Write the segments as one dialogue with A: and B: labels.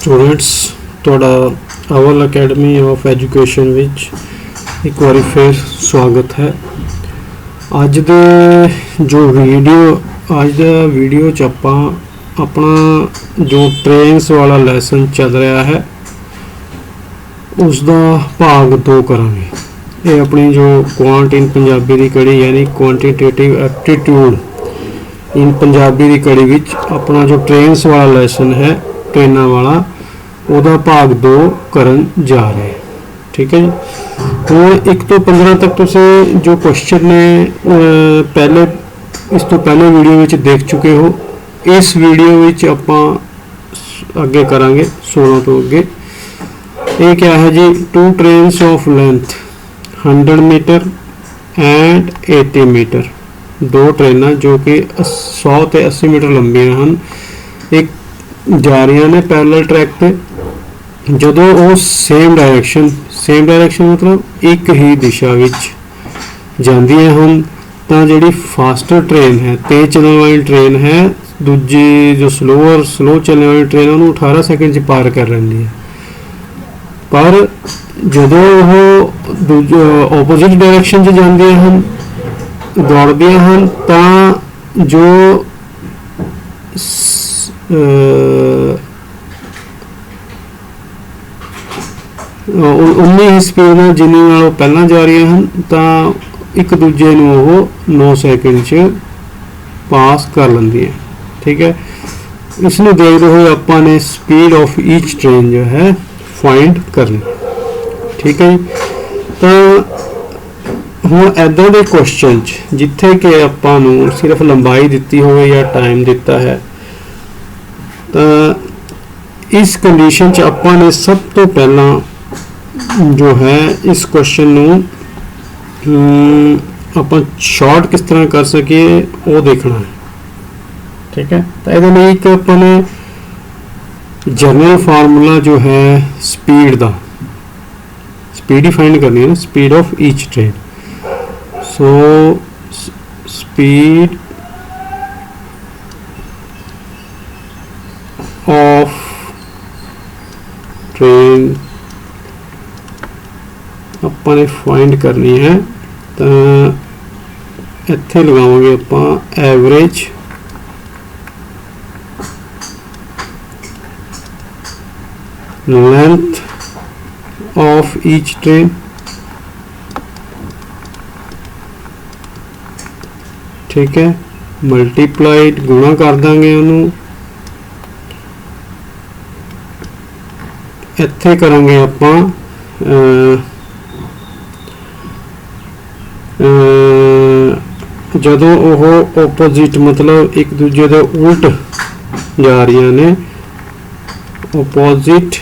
A: Students थोड़ा अवल academy of education which एक बार फिर स्वागत है। अज दे जो वीडियो च आपां अपना जो ट्रेन्स वाला लैसन चल रहा है उसका भाग 2 करांगे। ये अपनी जो क्वांट इन पंजाबी की कड़ी यानी क्वांटिटेटिव एप्टीट्यूड इन पंजाबी की कड़ी विच अपना जो ट्रेन्स वाला लैसन है ट्रेन वाला वह भाग 2 करन जा रहे हैं। ठीक है जी। तो 1 तो 15 तक तुसीं जो क्वेश्चन ने पहले इस तो पहले वीडियो विच देख चुके हो। इस वीडियो विच आपां अगे करांगे 16 तो अगे। ये क्या है जी, 2 trains of length 100 meter and 80 meter, 2 train जो कि 100 ते 80 मीटर लंबियां हैं, एक जा रही ने पैरेलल ट्रैक पे। जदों वो सेम डायरैक्शन मतलब एक ही दिशा विच जांदियां हन तां जिहड़ी फास्टर ट्रेन है, तेज चलने वाली ट्रेन है, दूजी जो स्लो चलने वाली ट्रेन उन्होंने 18 सेकंड च पार कर लेंदी है। पर जदों वो दूजे ओपोजिट डायरैक्शन च जांदियां हन, दौड़दियां हन, तां जो उन्नी ही स्पीड में जिन्नी नालों पहला जा रही हैं तो एक दूजे वो 9 सेकंड च पास कर लेंदी है। ठीक है। इसमें देखते हुए आपां ने स्पीड ऑफ ईच ट्रेन जो है फाइंड करनी। ठीक है। तो हुण ऐदां दे क्वेश्चन जिथे कि आपां नूं सिर्फ लंबाई दिती हो या टाइम दिता है, तो इस कंडीशन च आपां ने सब तो पहला जो है इस क्वेश्चन नूं आपां शॉर्ट किस तरह कर सकिए वो देखना है। ठीक है। तो ये लिए एक अपने जनरल फार्मूला जो है स्पीड का, स्पीड ही फाइंड करनी है ना, speed of each train. So speed of train अपने फाइंड करनी है। तो इत्थे लगावांगे आपां average length of each train. ठीक है। मल्टीप्लाइड गुणा कर देंगे उन्होंने, इत्थे करांगे आपां जदों वो ओपोजिट मतलब एक दूजे दे उल्ट जा रही ने, ओपोजिट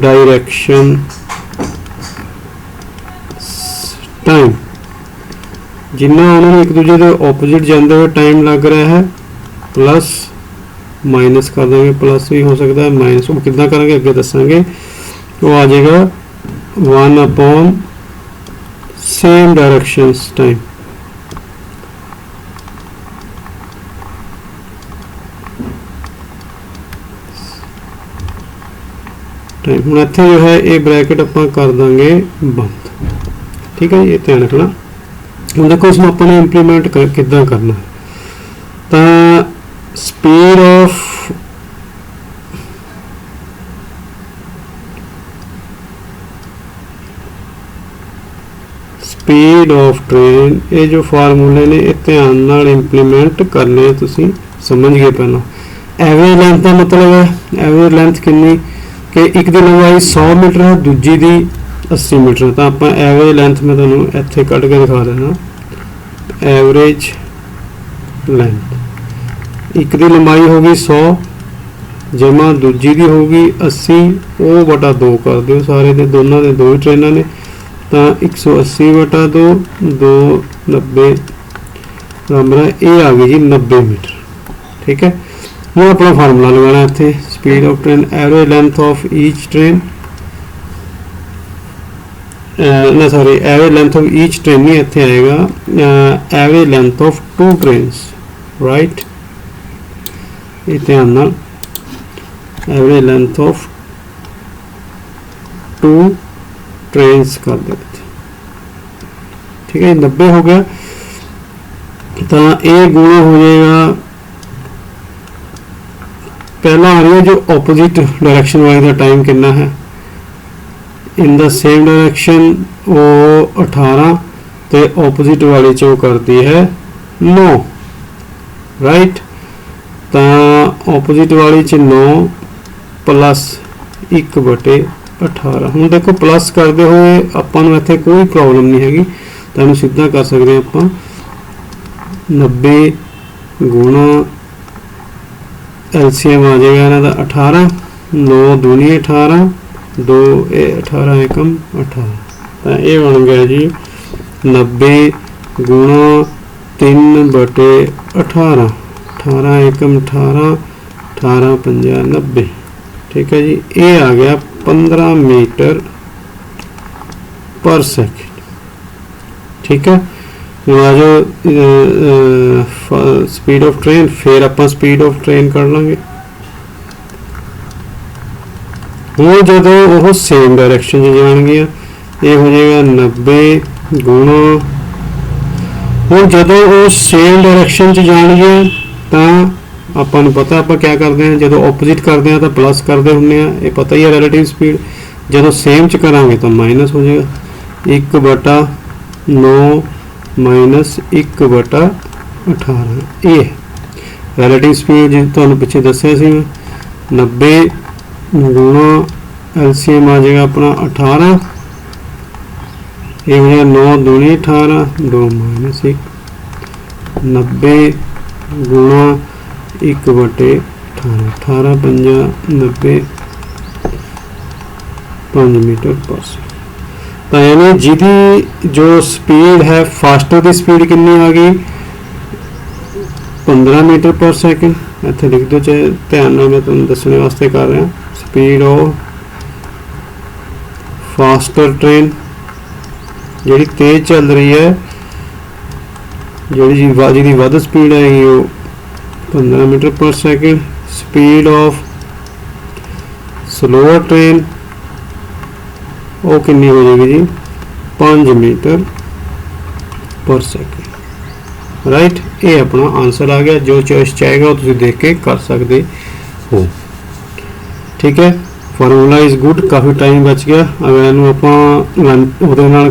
A: डायरैक्शन टाइम जिन्ना उन्होंने एक दूजे के ओपोजिट जाते हुए टाइम लग रहा है, प्लस माइनस कर देंगे, प्लस भी हो सकता है माइनस, वो कितना करेंगे अगे दसांगे। वो आ जाएगा 1 अपॉन सेम डायरेक्शंस टाइम। हम इत्थे जो है ये ब्रैकेट आपां कर देंगे बंद। ठीक है। ये ध्यान रखना। हम देखो इसमें अपने इंप्लीमेंट कितना करना है। तो स्पीड ऑफ ट्रेन, ये जो फार्मूले ने ये ध्यान नाल इंप्लीमेंट करने तुसीं समझ गए। पहला एवरेज लेंथ का मतलब है, एवरेज लेंथ कितनी कि एक दी लंबाई 100 मीटर है, दूजी दी 80 मीटर। तो आप एवरेज लेंथ में तुहानूं इत्थे कट के दिखा देना। एवरेज लेंथ एक दी लंबाई होगी 100 जमा दूजी दी होगी 80, वो बटा 2 कर दो, सारे दे दोनों दे 2 ही ट्रेन ने, तो 180 बटा 2 290 बराबर ये आ गई जी 90 मीटर। ठीक है। वो अपना फार्मूला लगाना इत्थे speed of train, average length of each train, ना sorry average length of each train नहीं इत्थे आएगा, average length of 2 trains. Right. ये ध्यान नाल एवरेज लेंथ ऑफ 2 ट्रेन्स कर देते। ठीक है, 90 हो गया। तो ये गुणा हो जाएगा, पहला आ रही है जो ऑपोजिट डायरेक्शन वाली का टाइम कितना है, इन द सेम डायरेक्शन वो 18 तो ऑपोजिट वाली च करती है 9, राइट। तो ऑपोजिट वाली च 9 प्लस 1/18। हूँ देखो प्लस करते हुए अपन इतने कोई प्रॉब्लम नहीं हैगी, तो इन्हें सीधा कर सकते हैं आप 90 गुणा एलसीएम आ जाएगा इन्हों का 18, 9 दूनी 18, 2 18 एकम 18। तो ये बन गया जी 90 गुणा 3/18, 18 एकम 18, 18 50 90। ठीक है जी, ये आ गया 15 मीटर पर सेकेंड। ठीक है, जो स्पीड ऑफ ट्रेन, फिर आप स्पीड ऑफ ट्रेन कर लेंगे। हूँ जो वो सेम डायरेक्शन जाएगी, ये हो जाएगा 90 गुणा, हूँ जो वो सेम डायरेक्शन जाएगी तो अपन पता आप क्या करते हैं, जो ऑपोजिट करते हैं तो प्लस करते होंगे, ये पता ही है रिलेटिव स्पीड। जो सेम च करांगे तो माइनस हो जाएगा, 1/9 माइनस 1/18। ये रिलेटिव स्पीड जो तुहानू पिछे दसिया सी मैं, 90 गुणा एलसीएम आ जाएगा अपना 18, ये हो जाएगा 9 दूनी 18, 2 माइनस 1, 90 गुणा 1/18, 18 50 90, 5 मीटर पर सेकेंड। तो यानी जिहदी जो स्पीड है, फास्टर की स्पीड कितनी आ गई 15 मीटर पर सेकेंड। इत्थे लिख दो, चाहे ध्यान नाल मैं तुहानू दसने वास्ते कर रहा। स्पीड ऑफ फास्टर ट्रेन जिहड़ी तेज चल रही है, जिहदी वध स्पीड है वो 15 metre per second. Speed of slower train वो कितनी हो जाएगी जी 5 मीटर पर सेकेंड, राइट। ये अपना आंसर आ गया। जो चॉइस चाहेगा वो तुम देख के कर सकते हो। ठीक है, फार्मूला इज़ गुड, काफ़ी टाइम बच गया। अगर इनू आप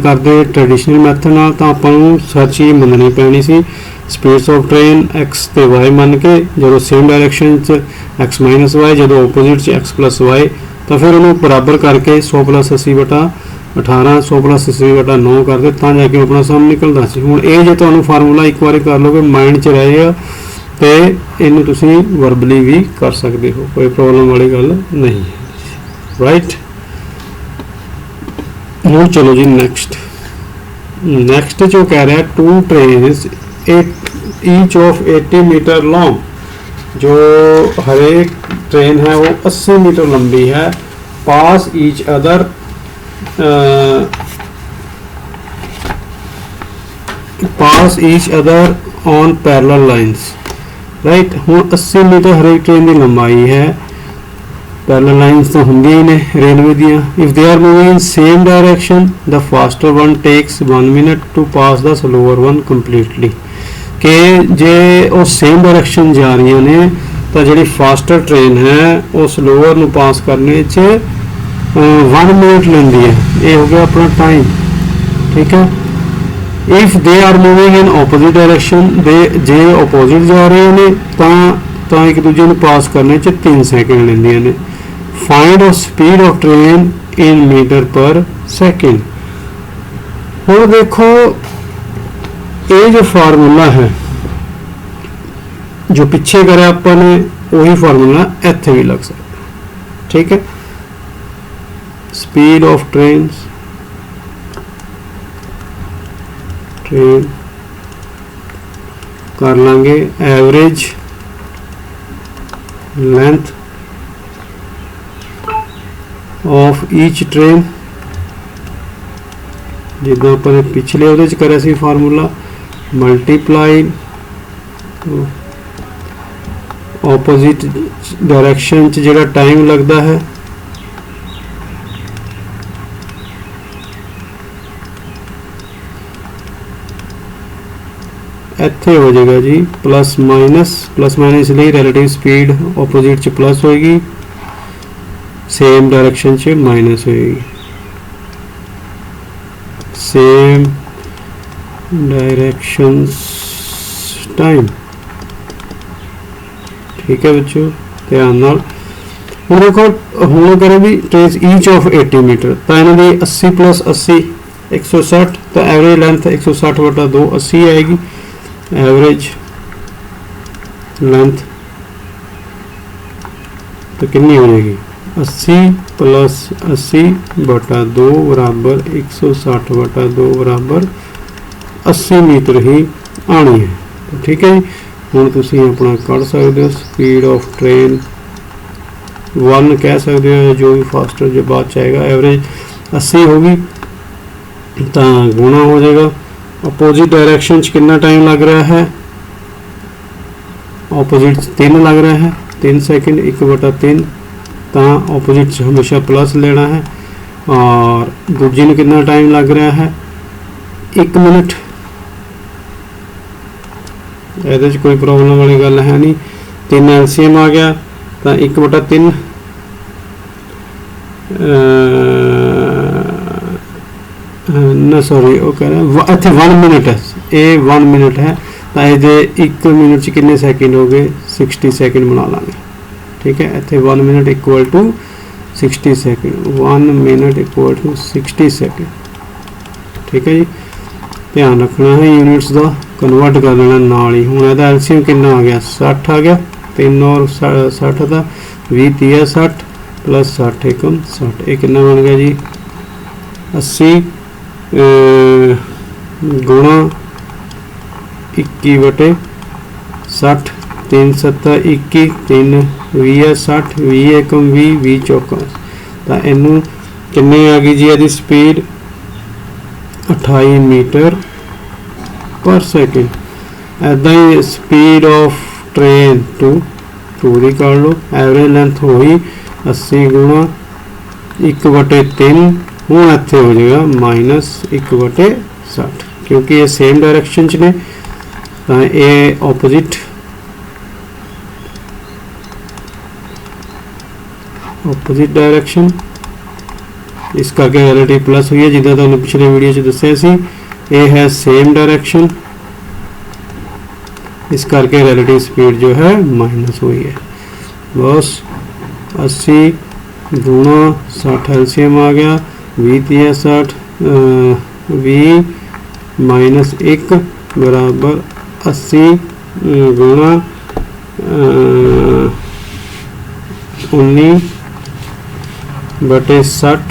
A: करते ट्रेडिशनल मैथड नाल तो आपां हर चीज़ मननी पैनी सी। स्पीड्स ऑफ ट्रेन एक्स ते वाई मन के, जो same direction X minus Y, जो ओपोजिट एक्स प्लस वाई, तो फिर उन्होंने बराबर करके 100 + 80/18, 100 + 80/9 कर दे, तो जाके अपना सम निकलता सी। हुण ये जो तुहानू फार्मूला एक बार कर लोगे माइंड च रहेगा, तो इनू तुसीं वर्बली भी कर सकते हो, कोई प्रॉब्लम वाली गल नहीं है, राइट। हुण चलो जी नेक्स्ट जो कह रहा है 2 trains each of 80 meter long, जो हर एक ट्रेन है वो 80 मीटर लंबी है, pass each other on parallel lines, right. हुण 80 मीटर हर एक ट्रेन की लंबाई है, पैरेलल लाइंस तो होंगी ही ने रेलवे दियाँ। If they are moving in same direction the faster one takes 1 minute to pass the slower one completely, कि जे वो सेम डायरेक्शन जा रही ने तो जी फास्टर ट्रेन है वो स्लोअर नू पास करने 1 मिनट लेंदी है। ये हो गया अपना टाइम, ठीक है। If they are moving in opposite direction, जे ओपोजिट जा रहे हैं तो एक दूजे को पास करने 3 सेकेंड लेंदियां ने। Find of speed of train in meter per second. हुण देखो ये जो फार्मूला है जो पिछे करे अपने वही फार्मूला इत्थे भी लग सकता, ठीक है। स्पीड ऑफ ट्रेन कर लांगे average length of each train, जिदा अपने पिछले वो करा सी फार्मूला, मल्टीप्लाई ऑपोजिट डायरेक्शन च जिहड़ा टाइम लगता है इत्थे हो जाएगा जी प्लस माइनस इसलिए रिलेटिव स्पीड ऑपोजिट च प्लस होएगी, सेम डायरेक्शन च माइनस होएगी। सेम डायरेक्शन टाइम, ठीक है बच्चों ध्यान नाल। हुण देखो हुण करें भी ट्रेस ईच ऑफ 80 मीटर, तो इन्हां दी 80 प्लस 80 160, तो एवरेज लेंथ 160 बटा 2 80 आएगी। एवरेज लेंथ तो कितनी हो जाएगी 80 प्लस 80 बटा 2 बराबर 160 बटा 2 बराबर 80 मीटर ही आनी है। तो ठीक है जी, हुण तुसीं अपना कढ़ सकते हो स्पीड ऑफ ट्रेन 1 कह सकते हो, जो भी फास्टर जो बाद च आएगा। एवरेज 80 होगी तो गुणा हो जाएगा। अपोजिट डायरेक्शन च कितना टाइम लग रहा है, ऑपोजिट 3 लग रहा है 3 सेकंड 1/3, तो ऑपोजिट च हमेशा प्लस लेना है। और दूजी में कितना टाइम लग रहा है 1 मिनट, ये कोई प्रॉब्लम वाली गल है नहीं। 3 LCM आ गया तो 1/3 ना सॉरी वो कह रहा है इतने 1 मिनट है, ये 1 मिनट है तो ये 1 मिनट च कितने सैकेंड हो गए 60 सैकेंड बना लाँगे। ठीक है, इतने 1 minute equal to 60 second, 1 minute equal to 60 second. ठीक है जी, ध्यान रखना है यूनिट्स का कन्वर्ट कर देना नाल ही। हुण इहदा एलसीएम कितना आ गया 60 आ गया, 3 और 60 का 20 30 60 प्लस 60 एकम 60, ये कितना बन गया जी 80 गुणा 21/60, 3 7 21 3 20 60 20 एकम 20 20 चौका, तो इनू किन्नी आ गई जी यदि स्पीड 28 मीटर पर सेकेंड। ऐदा ही स्पीड ऑफ ट्रेन पूरी कर लो। एवरेज लेंथ हुई 80 गुणा 1/3, हूँ इत्थे हो जाएगा -1/60, क्योंकि ये सेम डायरेक्शन च ने, तो ये ऑपोजिट डायरेक्शन, इस करके रिलेटिव प्लस हुई है जिदा तुहानूं पिछले वीडियो च दस्सिया सी। ये है सेम डायरेक्शन, इस करके रिलेटिव स्पीड जो है माइनस हुई है। बस 80 गुणा 60 एलसीएम आ गया 20 30 60 20 -1 बराबर 80 गुणा 19/60,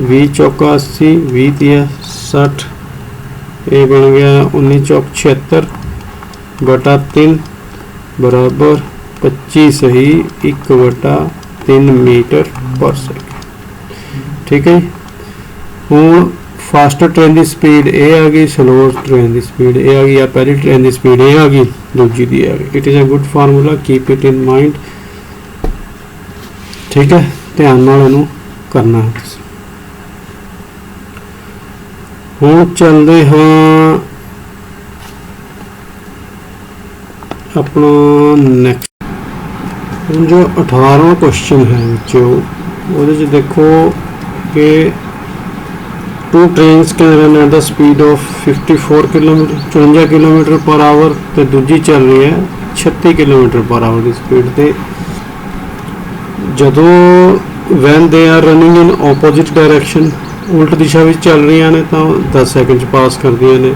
A: 20 चौका 80 20 30 60, ये बन गया 19 चौक 76/3 बराबर 25 ही 1/3 मीटर पर सेकेंड। ठीक है, हूँ फास्टर ट्रेन की स्पीड ये आ गई, स्लो ट्रेन की स्पीड ये आ गई, या पहली ट्रेन की स्पीड ये आ गई, दूजी दी आ गई। It is a good formula, keep it in mind. ठीक है, ध्यान नाल इहनूं करना है। हूँ चलते हाँ अपना नैक्सट, जो 18वां क्वेश्चन है बच्चों, वो देखो कि 2 trains can run at the speed of 54 kilometre 54 kilometre per hour, तो दूजी चल रही है 36 किलोमीटर पर आवर की स्पीड से। जदों when they are running in opposite direction, उल्ट दिशा में चल रही ने, तो 10 सेकंड पास कर दिए ने।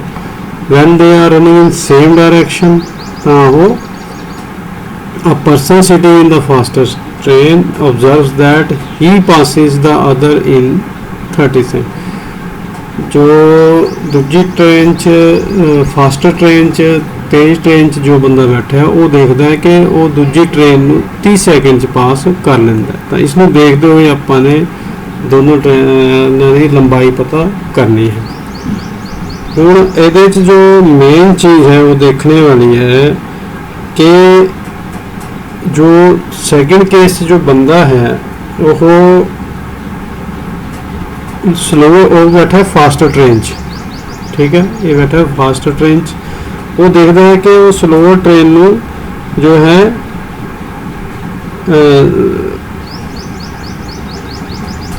A: When they are running in same direction, तो वो a person sitting in the fastest train observes that he passes the other in 30 seconds। जो दूजी ट्रेन च फास्टर ट्रेन च तेज ट्रेन च जो बंदा बैठा है वो देखता है कि वो दूजी ट्रेन 30 सेकंड पास कर लेंदा है। तो इसमें देखते हुए आपाने दोनों ट्रेनों की लंबाई पता करनी है। हुण इहदे च जो मेन चीज़ है वो देखने वाली है कि जो सेकंड केस जो बंदा है वो स्लो, वो बैठा है फास्टर ट्रेन च, ठीक है, ये बैठा है फास्टर ट्रेन च, वो देखता है कि वो स्लोअर ट्रेन नू जो है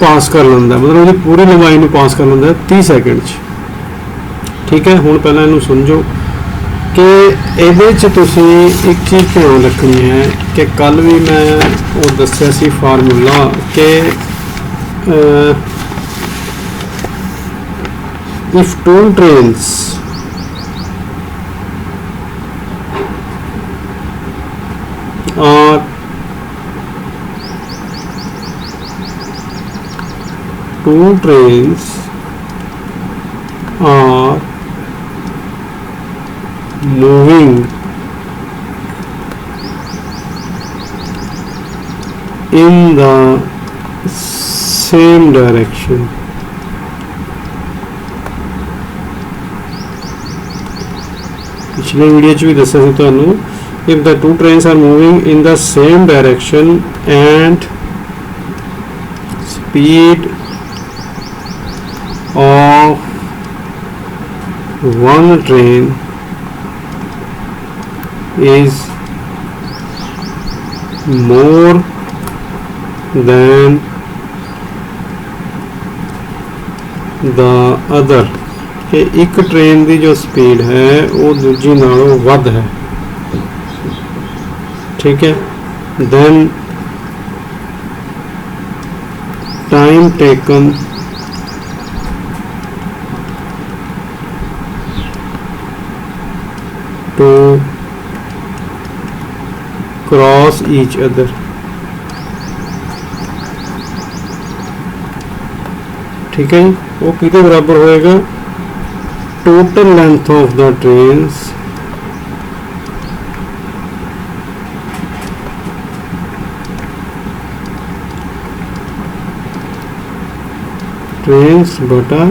A: पास कर लेंदा, मतलब वो पूरी लंबाई में पास कर लेंदा 30 सेकंड च, ठीक है। हुण पहलां इहनूं समझो कि इहदे च तुसीं एक चीज़ ध्यान रखनी है कि कल भी मैं वो दस्सिया सी फार्मूला कि if two trains are moving in the same direction, पिछले वीडियो च भी दस्सिया सी तुहानूं, if the two trains are moving in the same direction and speed of one train is more than the other, कि एक train की जो speed है वो दूजी नालों वध है, ठीक है। Then time taken to cross each other, ठीक है। वो कितने बराबर होएगा, total length of the trains बटा,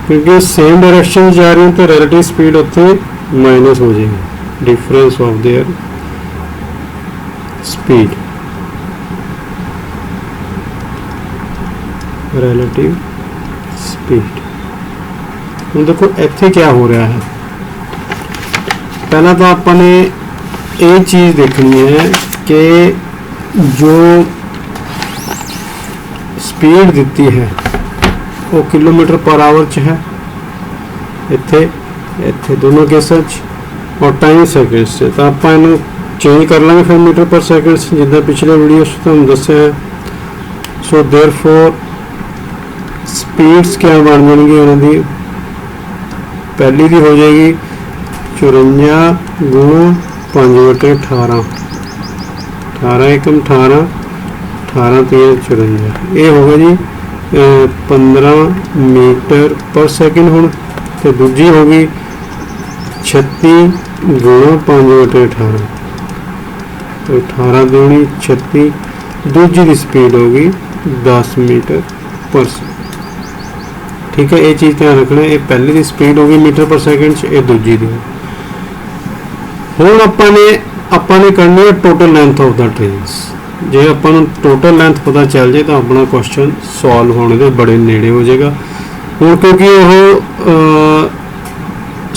A: क्योंकि सेम डायरेक्शन जा रही है तो रिलेटिव स्पीड उत्थे माइनस हो जाएगी, difference of their speed, relative speed. ਹੁਣ देखो ਇੱਥੇ क्या हो रहा है, पहला तो आपने ये चीज़ देखनी है कि जो स्पीड दी है वो किलोमीटर पर आवर च है इत्थे इत्थे दोनों केसां च, और टाइम सेकंड से, तो आप इन्हूं चेंज कर लेंगे फिर मीटर पर सेकंड जिद्दां पिछले वीडियो तुहानूं दस्सिया है। सो देयरफॉर स्पीड्स क्या बन जाएगी उन्होंने, पहली की हो जाएगी 54 गुणा 5/18, 18 एकम 18, 18 3 54, ये होगा जी 15 मीटर पर सेकंड। हुण तो दूजी होगी 36 गुणा 5/18, तो 18 दूनी 36, दूजी की स्पीड होगी 10 मीटर पर सेकंड, ठीक है। ये चीज़ ध्यान रखना, ये पहले की स्पीड होगी मीटर पर सेकंड, ये दूजी की। हुण आपाने करनी है total length of the trains, J upon total length पता चल जाए तो अपना क्वेश्चन सॉल्व होने के बड़े नेड़े हो जाएगा। हुण क्योंकि वो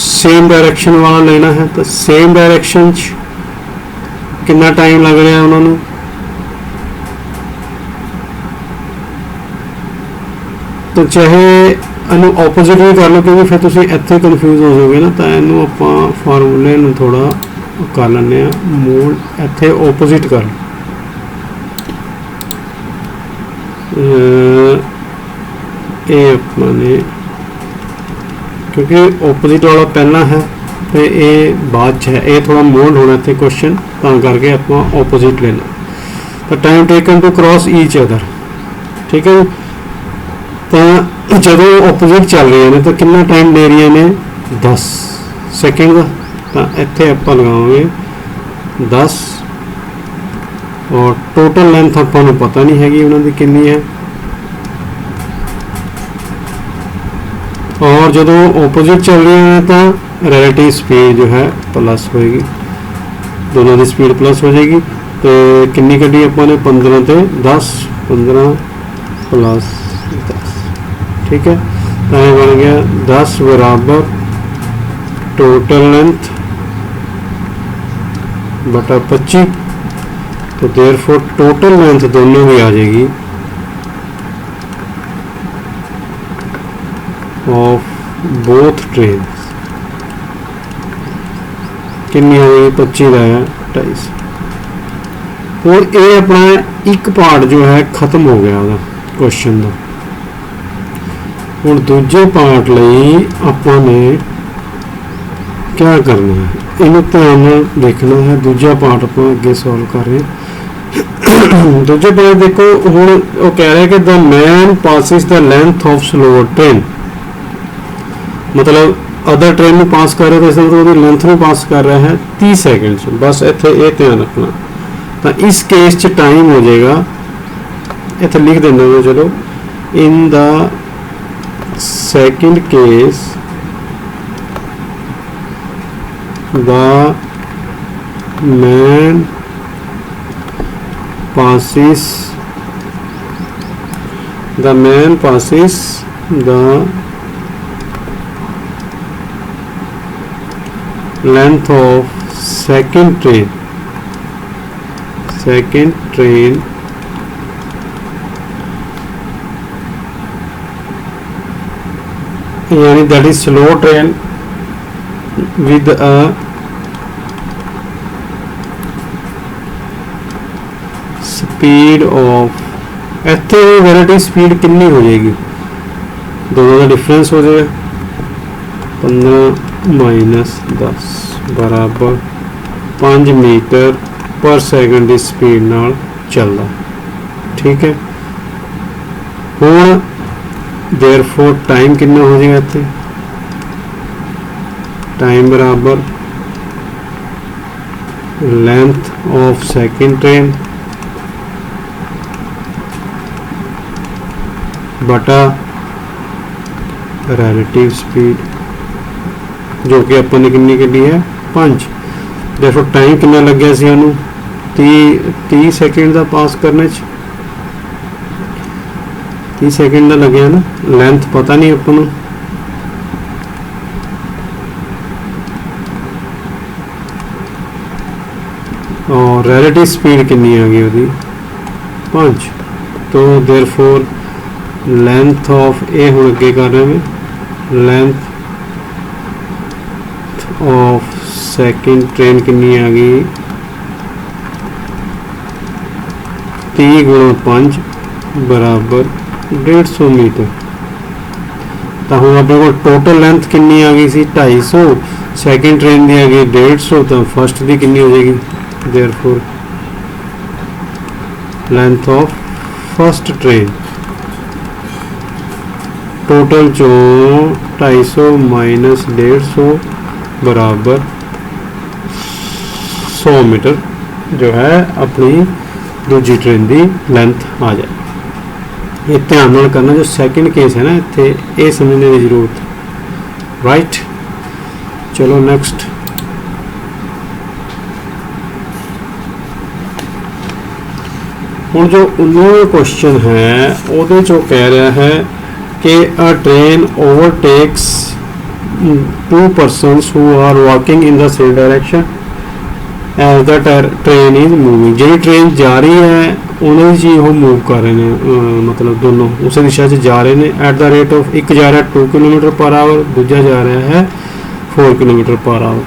A: सेम डायरेक्शन वाला लेना है, तो सेम डायरेक्शन कितना टाइम लग रहा है उन्होंने, तो चाहे इनू ऑपोजिट भी कर लो, क्योंकि फिर तुम इत्थे कन्फ्यूज हो जाओगे ना, तो इनू आपां फार्मूले नू थोड़ा कर लें, मूल इत्थे ऑपोजिट कर ये अपने, क्योंकि ऑपोजिट वाला पहला है तो ये बाद है, ये थोड़ा मोल्ड होना इतने क्वेश्चन, तो करके आप ऑपोजिट लेना। तो time taken to cross each other, ठीक है। तो जो ऑपोजिट चल रही ने तो कितना टाइम ले रही ने 10 सेकंड का, तो इतने आप लगावे 10, और टोटल लेंथ आपको पता नहीं हैगी उन्होंने कितनी है, और जो ऑपोजिट चल रही है तो रिलेटिव स्पीड जो है प्लस होएगी, दोनों की स्पीड प्लस हो जाएगी। तो कितनी कढ़ी अपन ने 15 ते 10, 15 प्लस 10, ठीक है। तो ये बन गया 10 बराबर टोटल लेंथ बटा 25। तो देयरफॉर टोटल लेंथ दोनों की आ जाएगी ऑफ बोथ ट्रेन कितनी आ गई 25 आया 250। और ये अपना एक पार्ट जो है खत्म हो गया क्वेश्चन का। और दूजे पार्ट लई आपां ने क्या करना है, इन्हें ध्यान नाल देखना है। दूजा पार्ट आप अगे सॉल्व कर रहे हैं। दूजे पार्ट देखो हुण वो कह रहे हैं कि the man passes the length of slower train, मतलब अदर ट्रेन में पास कर रहे थे तो लेंथ में पास कर रहा है 30 सेकंड से। बस इतने ये ध्यान रखना। तो इस केस च टाइम हो जाएगा, इतने लिख देना मैं, चलो in the second case the man passes the length of second train यानी that is slow train with a speed of, इतने वेरिटी स्पीड कितनी हो जाएगी, दोनों का डिफरेंस हो जाएगा 15 माइनस 10 बराबर 5 मीटर पर सेकंड की स्पीड नाल चलदा, ठीक है। हुण देयरफॉर टाइम कितना हो जाएगा, इतने टाइम बराबर लेंथ ऑफ सेकंड ट्रेन बटा रिलेटिव स्पीड, जो कि अपन ने कितनी कढ़ी है 5। देखो टाइम कितना लग गया सी उन्होंने 30 सेकंड का पास करने 30 सेकंड का लगे ना। लेंथ पता नहीं अपन और रिलेटिव स्पीड कितनी आ गई वो 5। तो देयरफॉर लेंथ ऑफ ए हम अगे कर रहे हैं, लेंथ ऑफ सेकंड ट्रेन कितनी आ गई 30 गुणा 5 बराबर 150 मीटर। तो हम अपने को टोटल लेंथ कितनी आ गई सी 250, सेकंड ट्रेन की आ गई 150, तो फर्स्ट की कितनी हो जाएगी, therefore length of first train total चो 250 माइनस 150 बराबर 100 मीटर जो है अपनी दूजी ट्रेन की लेंथ आ जाए। ये ध्यान नाल करना, जो सेकंड केस है ना इत्थे ये समझने की जरूरत है, राइट। चलो नेक्स्ट, हुण जो 19वां क्वेश्चन है वो जो कह रहा है कि a train overtakes 2 persons who are walking in the same direction as the train is moving। जी ट्रेन जा रही है उन्हें जी वो मूव कर रहे हैं, मतलब दोनों उस दिशा से जा रहे हैं। एट द रेट ऑफ एक जा रहा है 2 किलोमीटर पर आवर, दूजा जा रहा है 4 किलोमीटर पर आवर।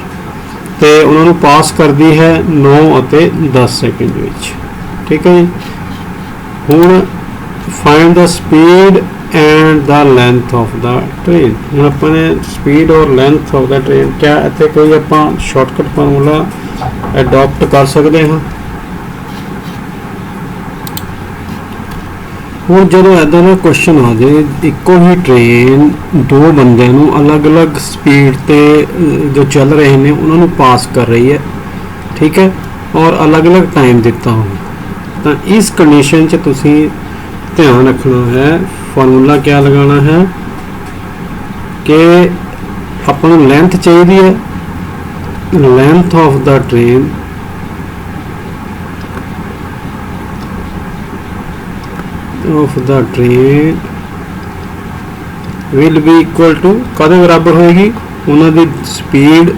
A: तो उन्होंने पास कर दी है 9 और 10 सेकंड विच, ठीक है जी। हुण find the speed and the length of the train. हम अपने स्पीड और लेंथ ऑफ द ट्रेन क्या इतने कोई आप शॉर्टकट फार्मूला अडॉप्ट कर सकते हैं। हुण जो इदा का क्वेश्चन आ जाए, एको ही ट्रेन 2 बंदे अलग अलग स्पीड ते जो चल रहे हैं उन्होंने पास कर रही है, ठीक है, और अलग अलग टाइम दिता हो, तो इस कंडीशन च तुसी ध्यान रखना है। फार्मूला क्या लगाना है कि अपन लेंथ चाहिए है, length of the train of the train will be equal to कादे बराबर होएगी उन्होंने speed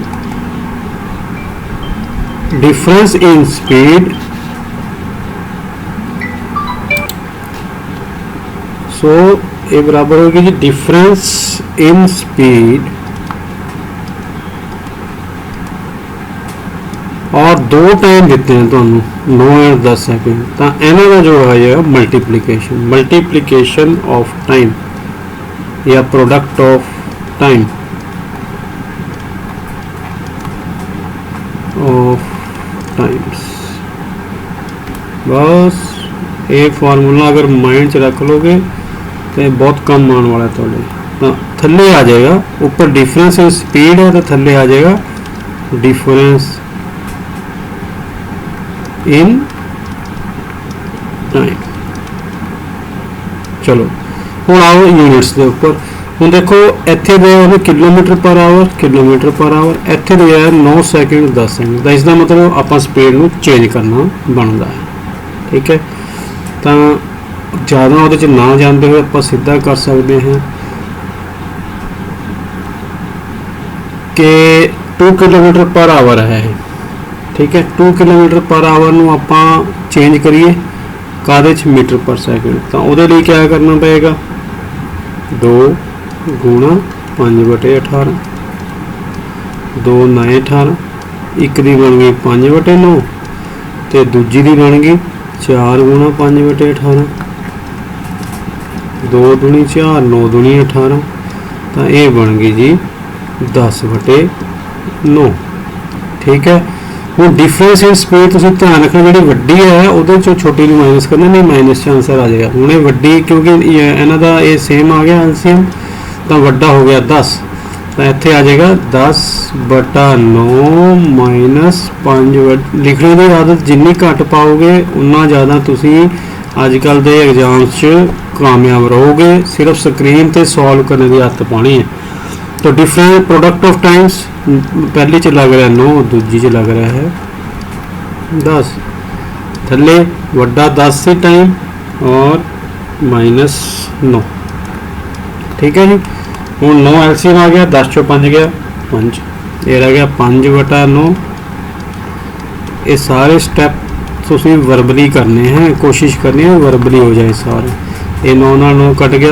A: difference in speed so ये बराबर होगी जी डिफरेंस इन स्पीड और दो टाइम देते हैं तो 9 और 10 सेकेंड तो इन्हों का जो है मल्टीप्लीकेशन ऑफ टाइम या product of time of times बस ये फार्मूला अगर माइंड च रख लोगे तो बहुत कम आने वाला है थोड़े तो थले आ जाएगा ऊपर डिफरेंस इन स्पीड है तो थले आ जाएगा डिफरेंस इन टाइम। चलो हूँ आओ यूनिट्स के उपर हूँ देखो इतने दे किलोमीटर पर आवर इतने दिया है 9 सेकेंड 10 सेकेंड तो इसका मतलब आप स्पीड में चेंज करना बनता है। ठीक है तो ज़्यादा वो ना जाते हुए आप सीधा कर सकते हैं कि 2 किलोमीटर पर आवर है। ठीक है 2 किलोमीटर पर आवर में आप चेंज करिए कादे मीटर पर सेकेंड तो वो क्या करना पएगा 2 गुणा 5/18 2 9 18 एक दी बन गई 5/9 तो दूजी दी बन गई 4 गुणा 5/18 2 दूनी 4 9 दूनी 18 तो ये बन गई जी 10/9। ठीक है हूँ डिफरेंस इन स्पीड तुम ध्यान रखना जी वड्डी है वो छोटी भी माइनस करना नहीं माइनस आंसर आ जाएगा हूँ वड्डी क्योंकि इन्हों का ये सेम आ गया एलसीएम तो वड्डा हो गया 10 तो इतने आ जाएगा 10/9 माइनस 5 लिखने की आदत जिन्नी घट पाओगे उन्ना ज़्यादा तुम अजकल के एग्जाम्स कामयाब रहोगे सिर्फ स्क्रीन पर सॉल्व करने की आदत पानी है। तो डिफरेंट प्रोडक्ट ऑफ टाइम्स पहली च लग रहा है 9 दूजी च लग रहा है 10 थले वड्डा 10 से टाइम और -9। ठीक है जी हूँ 9 एलसीएम आ गया 10 चो 5 गया 5 ये रह गया 5/9। ये सारे स्टैप तुम वर्बली करने हैं कोशिश करनी है वर्बली हो जाए सारे। ये 9 नाल 9 कट गया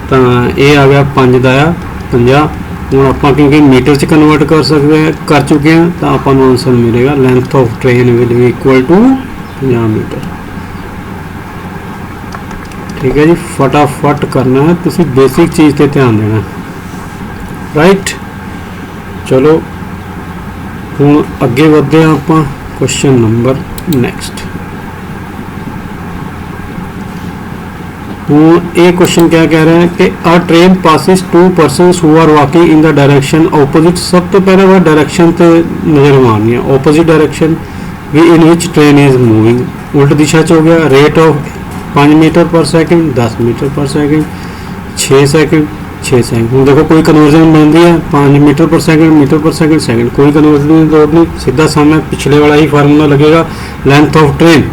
A: तो ये आ गया 5 का 50 हूँ आप क्योंकि मीटर च कन्वर्ट कर सकते हैं कर चुके हैं तो आपको आंसर मिलेगा length of train will be equal to 50 meter. ठीक है जी फटाफट करना है तुम बेसिक चीज़ पर ध्यान देना राइट। चलो हूँ अगे बढ़ते हैं आप क्वेश्चन नंबर नेक्स्ट। ये क्वेश्चन क्या कह रहा है कि a train passes 2 persons who are walking in the direction opposite. सब तो पहले वह डायरेक्शन से नज़र मारनी है ऑपोजिट डायरेक्शन भी इन विच ट्रेन इज मूविंग उल्ट दिशा च हो गया। Rate of 5 metre per second 10 metre per second 6 second 6 second. हूँ देखो कोई कन्वर्जन बनती है 5 मीटर पर सेकेंड सेकेंड कोई कन्वर्जन की जरूरत नहीं सीधा सामने पिछले वाला ही फार्मूला लगेगा लेंथ ऑफ ट्रेन।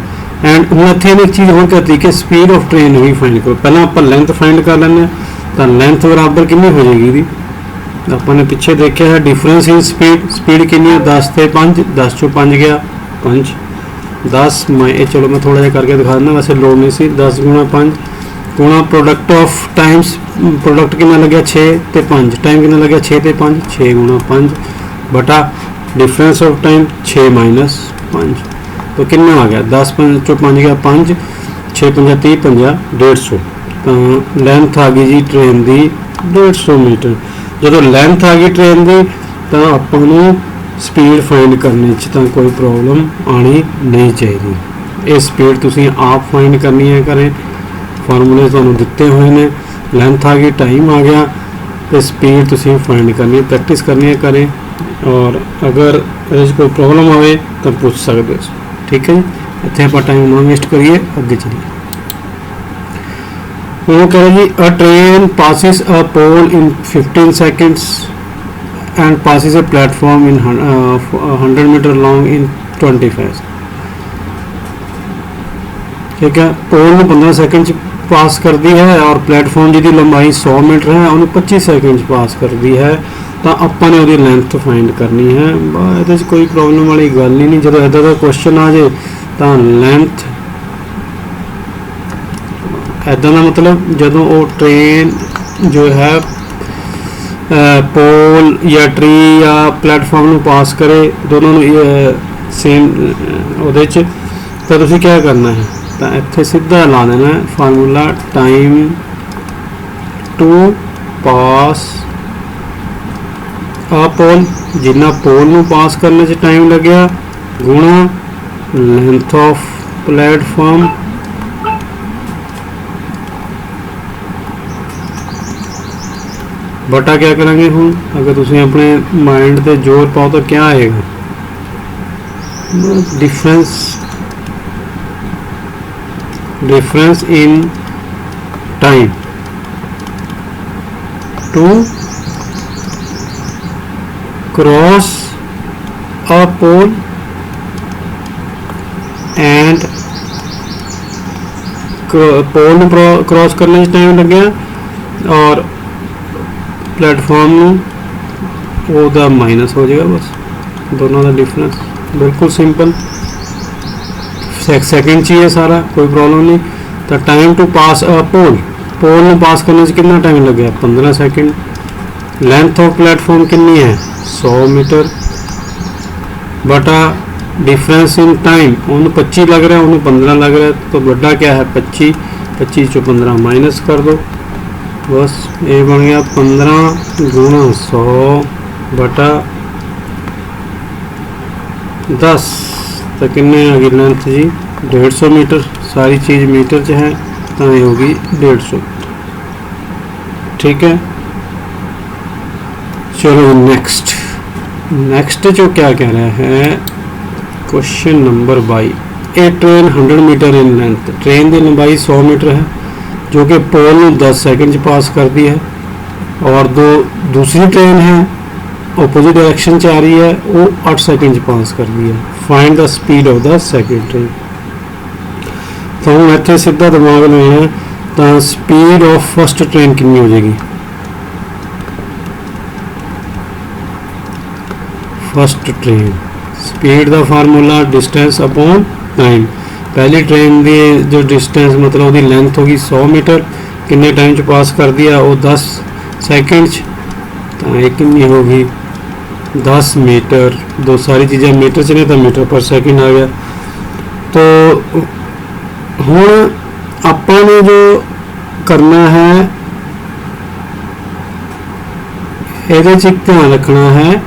A: एंड हूँ इतने एक चीज़ होर करती कि स्पीड ऑफ ट्रेन भी फाइंड करो पहले आप लेंथ फाइंड कर लें तो लेंथ बराबर कितनी हो जाएगी आपने पीछे देखा है डिफरेंस इन स्पीड कितनी है 10 से 5 10 चो 5 गया 5 10 मैं चलो मैं थोड़ा जहा करके दिखा देना वैसे लोड नहीं सी 10 गुणा 5 गुणा प्रोडक्ट ऑफ टाइम्स प्रोडक्ट कितना लगे 6 ते 5 टाइम कितना लगे 6 ते 5 6 गुणा 5 बटा डिफरेंस ऑफ टाइम 6 माइनस 5 तो कितना आ गया 10 चो 5 गया 5 6 50 30 50 150 तो लेंथ आ गई जी ट्रेन की 150 मीटर। जो लेंथ आ गई ट्रेन की तो आपको स्पीड फाइंड करने तो कोई प्रॉब्लम आनी नहीं चाहिए। ये स्पीड तुम आप फाइंड करनी है करें फार्मूले तुहानू दिते हुए हैं लेंथ आ गई टाइम आ गया तो स्पीड तुम फाइंड करनी है प्रैक्टिस करनी है करें और अगर कोई प्रॉब्लम आए तो पूछ सकते हो। ठीक है जी इतने आप टाइम ना वेस्ट करिए अगे चलिए। वो कह रहे जी a train passes a pole in 15 seconds and passes a platform in 100 meter long in 25। ठीक है पोल में 15 सेकेंड ਪਾਸ ਕਰਦੀ ਹੈ ਔਰ ਪਲੇਟਫਾਰਮ ਜਿਹਦੀ ਲੰਬਾਈ 100 ਮੀਟਰ ਹੈ ਉਹਨੂੰ 25 ਸੈਕਿੰਡ 'ਚ ਪਾਸ ਕਰਦੀ ਹੈ, ਤਾਂ ਆਪਾਂ ਨੇ ਉਹਦੀ ਲੈਂਥ ਫਾਈਂਡ ਕਰਨੀ ਹੈ। ਇਹਦੇ 'ਚ ਕੋਈ ਪ੍ਰੋਬਲਮ ਵਾਲੀ ਗੱਲ ਹੀ ਨਹੀਂ। ਜਦੋਂ ਇੱਦਾਂ ਦਾ ਕੁਐਸਚਨ ਆ ਜੇ ਤਾਂ ਲੈਂਥ ਇੱਦਾਂ ਦਾ ਮਤਲਬ ਜਦੋਂ ਉਹ ਟ੍ਰੇਨ ਜੋ ਹੈ ਪੋਲ ਜਾਂ ਟਰੀ ਜਾਂ ਪਲੇਟਫਾਰਮ ਨੂੰ ਪਾਸ ਕਰੇ, ਦੋਨੋਂ ਨੂੰ ਸੇਮ ਉਹਦੇ 'ਚ, ਤਾਂ ਤੁਸੀਂ ਕੀ ਕਰਨਾ ਹੈ, ਤਾਂ ਇੱਥੇ ਸਿੱਧਾ ਲਾ ਦੇਣਾ ਫਾਰਮੂਲਾ ਟਾਈਮ ਟੂ ਪਾਸ ਆ ਪੋਲ, ਜਿੰਨਾ ਪੋਲ ਨੂੰ ਪਾਸ ਕਰਨ 'ਚ ਟਾਈਮ ਲੱਗਿਆ ਗੁਣਾ ਲੈਂਥ ਆਫ ਪਲੇਟਫਾਰਮ बटा क्या करेंगे हूँ। अगर तुम अपने माइंड पे जोर पाओ तो क्या आएगा, difference in time to cross a pole and pole cross करने टाइम लग गया और प्लेटफॉर्म ਉਹਦਾ माइनस हो जाएगा, बस दोनों का डिफरेंस बिल्कुल सिंपल सेकंड चाहिए सारा, कोई प्रॉब्लम नहीं। तो टाइम टू पास अ पोल, पोल में पास करने से कितना टाइम लग गया 15 सेकंड। लेंथ ऑफ प्लेटफॉर्म कितनी है 100 मीटर बटा डिफरेंस इन टाइम, उन्हें 25 लग रहा है उन्हें 15 लग रहा है, तो बड़ा क्या है 25, 25 चो 15 माइनस कर दो, बस ये बन गया 15 गुणा 100 बटा 10, तो कितने आ गई लेंथ जी 150 मीटर। सारी चीज़ मीटर च है तो ये होगी 150, ठीक है। चलो नेक्स्ट जो क्या कह रहा है question number 22। A train 100 meter in length, train की लंबाई 100 मीटर है जो कि पोल में 10 सेकंड पास करती है, और दूसरी ट्रेन है ओपोजिट डायरेक्शन च आ रही है वो 8 सेकंड पास करती है। Find the speed of the second train. तो हम इतने सीधा दिमाग लेना, तो स्पीड ऑफ फर्स्ट ट्रेन कितनी हो जाएगी, फर्स्ट ट्रेन स्पीड का फार्मूला डिस्टेंस अपॉन टाइम। पहली ट्रेन की जो डिस्टेंस मतलब उसकी लेंथ होगी 100 मीटर, किन्ने टाइम च पास कर दिया वो 10 सेकंड, तो ये कितनी होगी 10 मीटर। दो सारी चीज़ें मीटर च नहीं तो मीटर पर सेकंड आ गया। तो हुण आपां ने जो करना है ये ध्यान रखना है,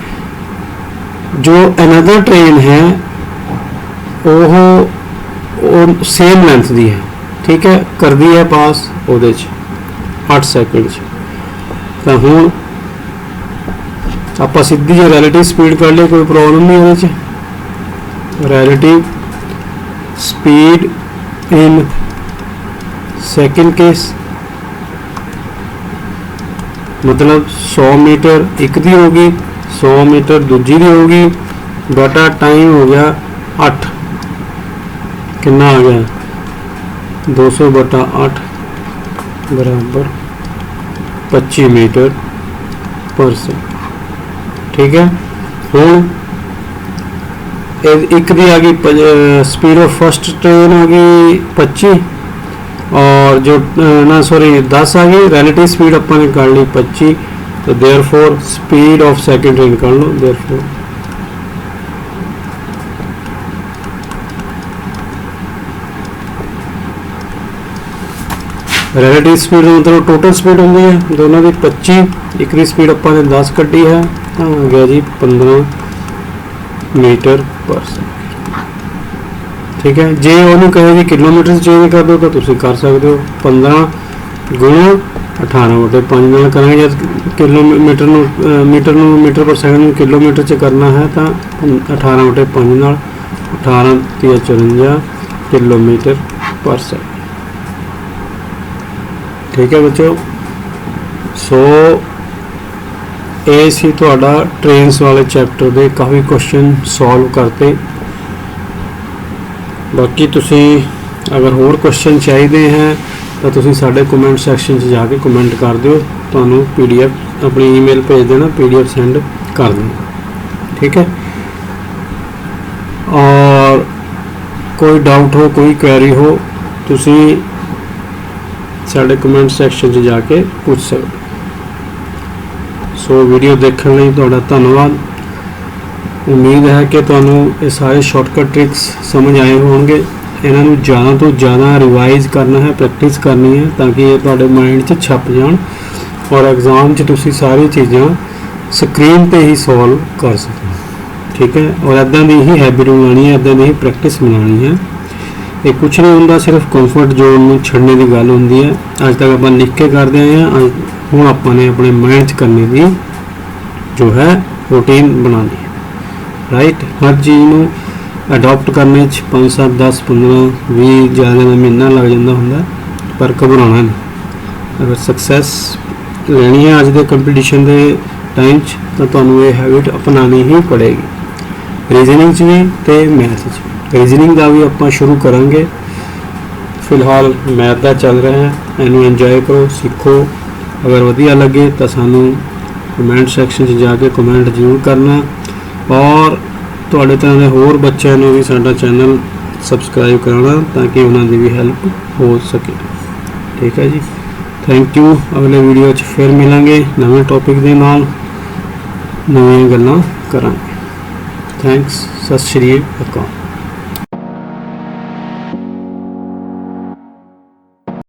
A: जो अनदर ट्रेन है वो सेम लेंथ दी है, ठीक है, कर दी है पास वो 8 सेकंड। तो हूँ आप सीधी जो रिलेटिव स्पीड कर ले, कोई प्रॉब्लम नहीं वो, relative speed in second case मतलब 100 मीटर एक दी होगी, 100 मीटर दूजी दी होगी, बटा टाइम हो गया 8, कितना आ गया 200 बटा 8 बराबर 25 मीटर पर सेकंड, ठीक है। हूँ एक दी आ गई स्पीड ऑफ फर्स्ट ट्रेन आ गई 25, और जो ना सॉरी 10 आ गई, रिलेटिव स्पीड अपन ने कर ली 25, तो therefore speed of second train कर लो, देयरफॉर रिलेटिव स्पीड मतलब टोटल स्पीड होंगी है दोनों की 25, एक की स्पीड अपन ने 10 कटी है, आ गया जी 15 मीटर पर सेकंड, ठीक है। जे उन्होंने कहे जी किलोमीटर चेंज कर दो तो तुम कर सकते हो, 15 गुणा 18/5 नाल करेंगे, जब किलोमीटर मीटर पर सेकंड किलोमीटर च करना है तो 18/5 नाल 18 54 किलोमीटर पर सेकंड, ठीक है बच्चों। सो ये सी तुहाडा ट्रेन्स वाले चैप्टर के काफ़ी क्वेश्चन सॉल्व करते। बाकी तुसी अगर होर क्वेश्चन चाहिए हैं ਤਾਂ ਤੁਸੀਂ ਸਾਡੇ ਕਮੈਂਟ ਸੈਕਸ਼ਨ 'ਚ ਜਾ ਕੇ ਕਮੈਂਟ ਕਰ ਦਿਓ, ਤੁਹਾਨੂੰ PDF ਆਪਣੀ ਈਮੇਲ ਭੇਜ ਦੇਣਾ, PDF ਸੈਂਡ ਕਰ ਦੇਣਾ, ठीक है। और कोई डाउट हो, कोई क्वेरी हो, तुसी साडे कमेंट सैक्शन 'ਚ जाके पूछ सकते। सो वीडियो देखने लई तुहाडा धन्नवाद। उम्मीद है कि तुहानूं ये सारे शॉर्टकट ट्रिक्स समझ आए होंगे। इन्हां नूं ज़्यादा तो ज़्यादा रिवाइज करना है, प्रैक्टिस करनी है, ताकि ये तुहाडे माइंड 'ਚ छप जाण और एग्जाम 'ਚ तुसी सारी चीज़ां स्क्रीन पे ही सॉल्व कर सको, ठीक है। और इदां दी ही हैबिट बनानी है, इदां दी ही प्रैक्टिस बनानी है। ये कुछ नहीं होंदा, सिर्फ कंफर्ट जोन में छड़ने की गल होंदी है। अज तक आप लिख के करते हैं, हुण आपने अपने माइंड करने की जो है रूटीन बनानी है, राइट। हर चीज़ में अडॉप्ट करने 5, 7, 10, 15, 20 ज़्यादा का महीना लग जाता होंदा, पर घबराना नहीं। अगर सक्सैस लेनी है अज के कंपीटिशन के टाइम तो तुहानूं ये हैबिट अपनानी ही पड़ेगी। रीजनिंग च भी तो मैथ च। रीजनिंग का भी आप शुरू करांगे, फिलहाल मैथ का चल रहा है, इनू इंजॉय करो, सीखो। अगर वधिया लगे तो सानू कमेंट सैक्शन 'ਚ जाके कमेंट जरूर करना, और तुहाडे तरह के होर बच्चों को भी साडा चैनल सबसक्राइब कराना, ताकि उन्होंने भी हेल्प हो सके, ठीक है जी। Thank you. अगले वीडियो 'ਚ फिर मिलांगे नवे टॉपिक के नाल, नवीं गल्लां करांगे। थैंक्स। सत श्री अकाल।